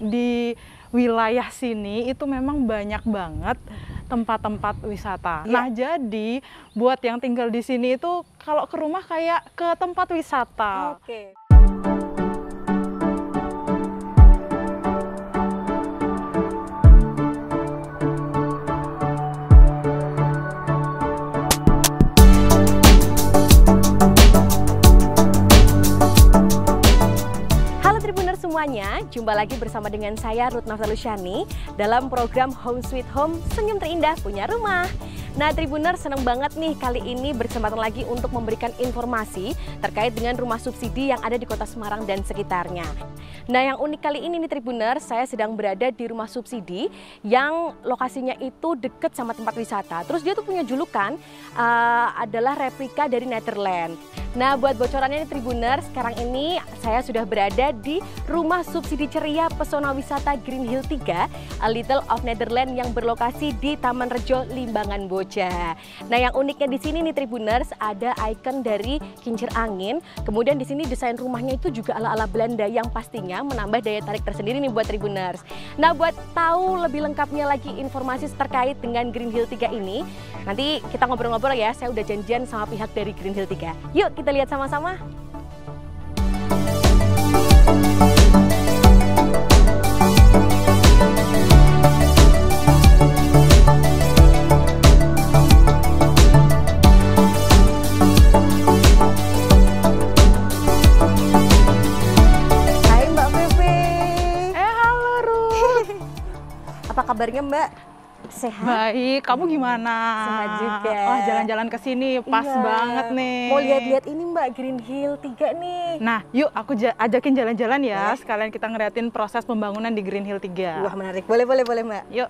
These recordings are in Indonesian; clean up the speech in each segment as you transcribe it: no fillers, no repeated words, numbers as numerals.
di wilayah sini itu memang banyak banget tempat-tempat wisata. Ya. Nah, jadi buat yang tinggal di sini itu kalau ke rumah kayak ke tempat wisata. Oke. Semuanya, jumpa lagi bersama dengan saya Ruth Nafsalusyani dalam program Home Sweet Home, senyum terindah punya rumah. Nah, Tribuner, seneng banget nih kali ini berkesempatan lagi untuk memberikan informasi terkait dengan rumah subsidi yang ada di Kota Semarang dan sekitarnya. Nah, yang unik kali ini nih Tribuner, saya sedang berada di rumah subsidi yang lokasinya itu deket sama tempat wisata. Terus dia tuh punya julukan adalah replika dari Netherlands. Nah, buat bocorannya nih Tribuner, sekarang ini saya sudah berada di rumah subsidi ceria pesona wisata Green Hill 3, A Little of Netherlands yang berlokasi di Taman Rejo, Limbangan Bocah. Nah, yang uniknya di sini nih Tribuners, ada ikon dari kincir angin. Kemudian di sini desain rumahnya itu juga ala-ala Belanda yang pastinya menambah daya tarik tersendiri nih buat Tribuners. Nah, buat tahu lebih lengkapnya lagi informasi terkait dengan Green Hill 3 ini, nanti kita ngobrol-ngobrol ya. Saya udah janjian sama pihak dari Green Hill 3. Yuk kita lihat sama-sama. Apa kabarnya Mbak? Sehat? Baik, kamu gimana? Sehat juga. Wah, jalan-jalan ke sini pas banget nih. Mau lihat-lihat ini Mbak, Green Hill 3 nih. Nah, yuk aku ajakin jalan-jalan ya. Sekalian kita ngeliatin proses pembangunan di Green Hill 3. Wah, menarik. Boleh Mbak. Yuk.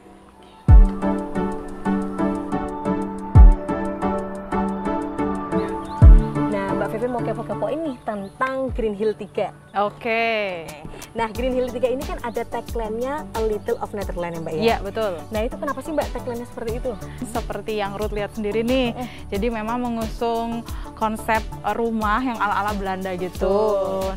Mau kepo-kepo ini tentang Green Hill 3. Oke. Nah, Green Hill 3 ini kan ada tagline-nya A Little of Netherlands ya Mbak ya? Iya, betul. Nah, itu kenapa sih Mbak tagline-nya seperti itu? Seperti yang Ruth lihat sendiri nih. Jadi memang mengusung konsep rumah yang ala-ala Belanda gitu.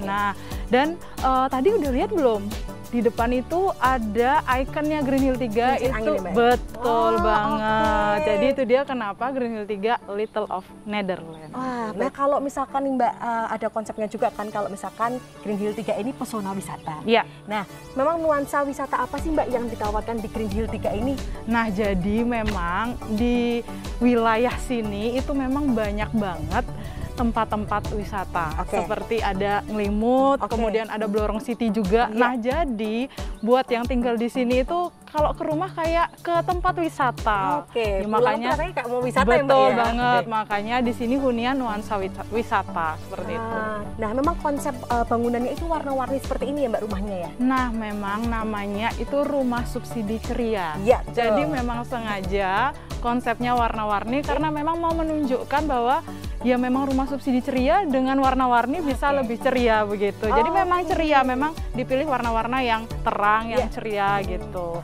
Nah, dan tadi udah lihat belum? Di depan itu ada ikonnya Green Hill 3 itu ya, betul banget. Okay. Jadi itu dia kenapa Green Hill 3 Little of Netherlands. Wah, nah kalau misalkan nih Mbak ada konsepnya juga kan kalau misalkan Green Hill 3 ini pesona wisata. Iya. Nah, memang nuansa wisata apa sih Mbak yang ditawarkan di Green Hill 3 ini? Nah, jadi memang di wilayah sini itu memang banyak banget tempat-tempat wisata, seperti ada Ngelimut, kemudian ada Blorong City juga. Nah, jadi buat yang tinggal di sini itu kalau ke rumah kayak ke tempat wisata. Ya, makanya kayak mau wisata betul ya, Mbak, banget. Makanya di sini hunian nuansa wisata seperti itu. Nah, memang konsep bangunannya itu warna-warni seperti ini ya Mbak rumahnya ya? Nah, memang namanya itu rumah subsidi ceria. Ya, jadi memang sengaja konsepnya warna-warni karena memang mau menunjukkan bahwa ya memang rumah subsidi ceria dengan warna-warni bisa lebih ceria begitu. Jadi memang ceria, memang dipilih warna-warna yang terang, yang ceria gitu.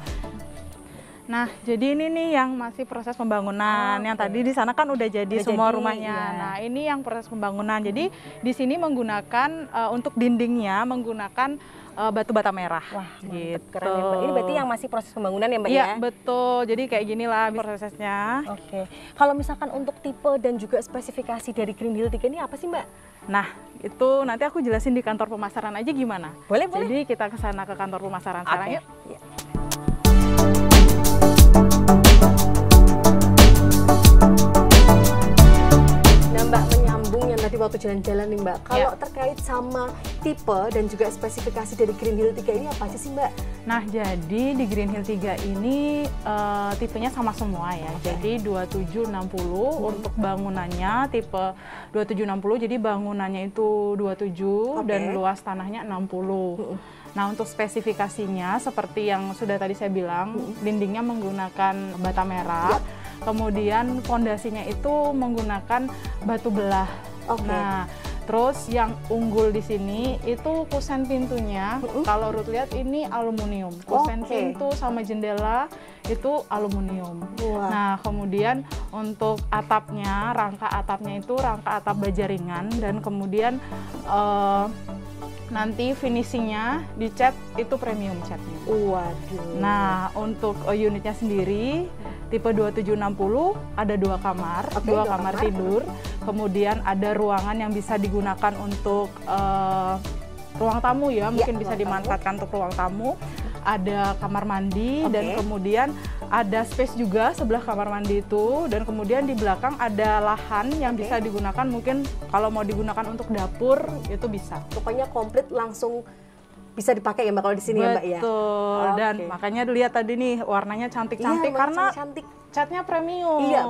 Nah, jadi ini nih yang masih proses pembangunan. Yang tadi di sana kan udah jadi semua rumahnya. Nah, ini yang proses pembangunan. Jadi di sini menggunakan untuk dindingnya menggunakan batu bata merah. Wah, gitu. Keren ya Mbak. Ini berarti yang masih proses pembangunan ya Mbak ya? Iya, betul. Jadi kayak ginilah prosesnya. Oke. Kalau misalkan untuk tipe dan juga spesifikasi dari Green Hill 3 ini apa sih Mbak? Nah, itu nanti aku jelasin di kantor pemasaran aja gimana. Boleh. Jadi kita ke sana ke kantor pemasaran sekarang yuk. Ya. Nah Mbak, menyambung yang tadi waktu jalan-jalan nih Mbak, kalau terkait sama tipe dan juga spesifikasi dari Green Hill 3 ini apa sih Mbak? Nah, jadi di Green Hill 3 ini tipenya sama semua ya. Jadi 2760 untuk bangunannya tipe 2760, jadi bangunannya itu 27 dan luas tanahnya 60. Nah, untuk spesifikasinya seperti yang sudah tadi saya bilang, dindingnya menggunakan bata merah. Kemudian fondasinya itu menggunakan batu belah. Nah, Terus yang unggul di sini itu kusen pintunya. Kalau Ruth lihat ini aluminium. Kusen pintu sama jendela itu aluminium. Nah, kemudian untuk atapnya, rangka atapnya itu rangka atap baja ringan, dan kemudian nanti finishingnya dicat itu premium catnya. Waduh. Nah, untuk unitnya sendiri tipe 2760 ada 2 kamar, 2 kamar tidur, kemudian ada ruangan yang bisa digunakan untuk ruang tamu ya, mungkin bisa dimanfaatkan untuk ruang tamu. Ada kamar mandi dan kemudian ada space juga sebelah kamar mandi itu, dan kemudian di belakang ada lahan yang bisa digunakan, mungkin kalau mau digunakan untuk dapur itu bisa. Pokoknya komplit langsung bisa dipakai ya Mbak kalau di sini ya Mbak ya. Betul. Dan makanya lihat tadi nih warnanya cantik-cantik karena cantik. catnya premium. Iya,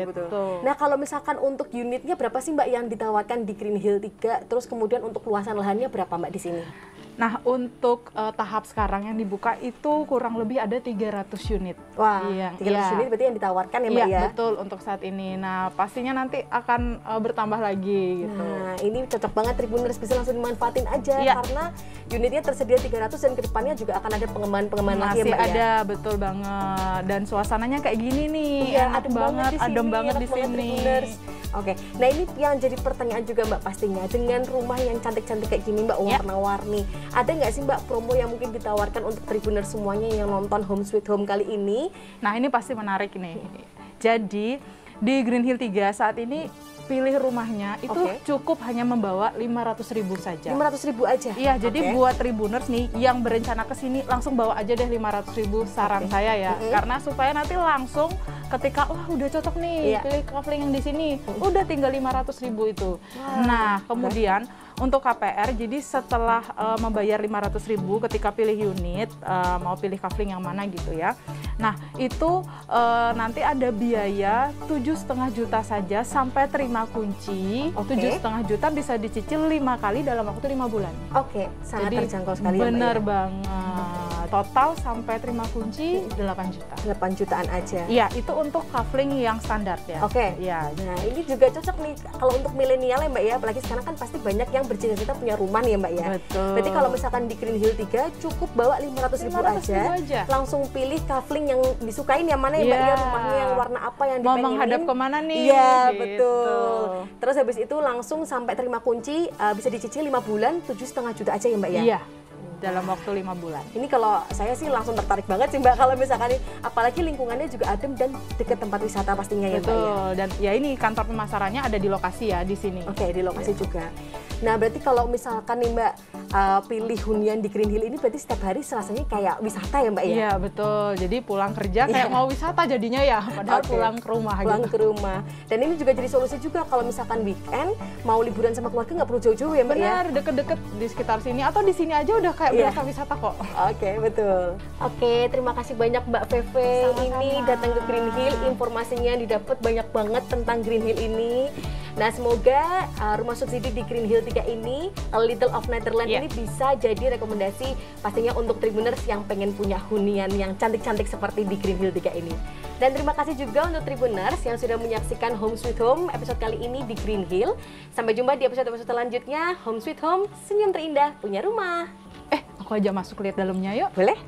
betul. Nah, kalau misalkan untuk unitnya berapa sih Mbak yang ditawarkan di Green Hill 3? Terus kemudian untuk luasan lahannya berapa Mbak di sini? Nah, untuk tahap sekarang yang dibuka itu kurang lebih ada 300 unit. Wah, 300 unit berarti yang ditawarkan ya Mbak ya? Iya, betul untuk saat ini. Nah, pastinya nanti akan bertambah lagi gitu. Nah, ini cocok banget Tribuners, bisa langsung dimanfaatin aja karena unitnya tersedia 300 dan kedepannya juga akan ada pengembangan lagi ya Mbak ya? Masih ada, betul banget. Dan suasananya kayak gini nih, enak banget, adem banget di sini. Oke, nah ini yang jadi pertanyaan juga Mbak pastinya, dengan rumah yang cantik-cantik kayak gini Mbak, warna-warni, ada nggak sih Mbak promo yang mungkin ditawarkan untuk Tribuners semuanya yang nonton Home Sweet Home kali ini? Nah, ini pasti menarik nih. Jadi di Green Hill 3 saat ini pilih rumahnya itu cukup hanya membawa 500.000 saja. 500.000 aja? Iya, jadi buat Tribuners nih yang berencana ke sini langsung bawa aja deh 500.000 saran saya ya. Karena supaya nanti langsung ketika wah udah cocok nih pilih kafling yang di sini, udah tinggal 500.000 itu. Nah, kemudian untuk KPR, jadi setelah membayar 500.000 ketika pilih unit, mau pilih kafling yang mana gitu ya. Nah, itu nanti ada biaya 7,5 juta saja sampai terima kunci. 7,5 juta bisa dicicil 5 kali dalam waktu 5 bulan. Oke, sangat jadi, terjangkau sekali. Bener banget. Total sampai terima kunci 8 juta. 8 jutaan aja. Iya, itu untuk kafling yang standar ya. Ya. Nah, ini juga cocok nih kalau untuk milenial ya Mbak ya, apalagi sekarang kan pasti banyak yang bercita-cita punya rumah nih ya Mbak ya. Betul. Berarti kalau misalkan di Green Hill 3 cukup bawa 500.000 aja, langsung pilih kafling yang disukain yang mana ya Mbak ya, rumahnya yang warna apa yang dipengenin. Mau menghadap kemana nih? Iya, gitu. betul. Terus habis itu langsung sampai terima kunci, bisa dicicil 5 bulan, 7,5 juta aja ya Mbak ya? Iya, dalam waktu 5 bulan. Ini kalau saya sih langsung tertarik banget sih Mbak, kalau misalkan ini, apalagi lingkungannya juga adem dan dekat tempat wisata pastinya ya Mbak ya? Betul, dan ya ini kantor pemasarannya ada di lokasi ya, di sini. Oke, di lokasi juga. Nah, berarti kalau misalkan nih Mbak, pilih hunian di Green Hill ini berarti setiap hari rasanya kayak wisata ya Mbak ya? Iya, betul. Jadi pulang kerja kayak mau wisata jadinya ya, padahal pulang ke rumah pulang gitu. ke rumah. Dan ini juga jadi solusi juga kalau misalkan weekend mau liburan sama keluarga nggak perlu jauh-jauh ya Mbak ya? Benar, deket-deket di sekitar sini atau di sini aja udah kayak berasa wisata kok. Oke, betul. Oke, terima kasih banyak Mbak Feve. Ini datang ke Green Hill, informasinya didapat banyak banget tentang Green Hill ini. Nah, semoga rumah subsidi di Green Hill 3 ini, A Little of Netherlands ini bisa jadi rekomendasi pastinya untuk Tribuners yang pengen punya hunian yang cantik-cantik seperti di Green Hill 3 ini. Dan terima kasih juga untuk Tribuners yang sudah menyaksikan Home Sweet Home episode kali ini di Green Hill. Sampai jumpa di episode-episode selanjutnya. Home Sweet Home, senyum terindah punya rumah. Aku aja masuk lihat dalamnya yuk. Boleh?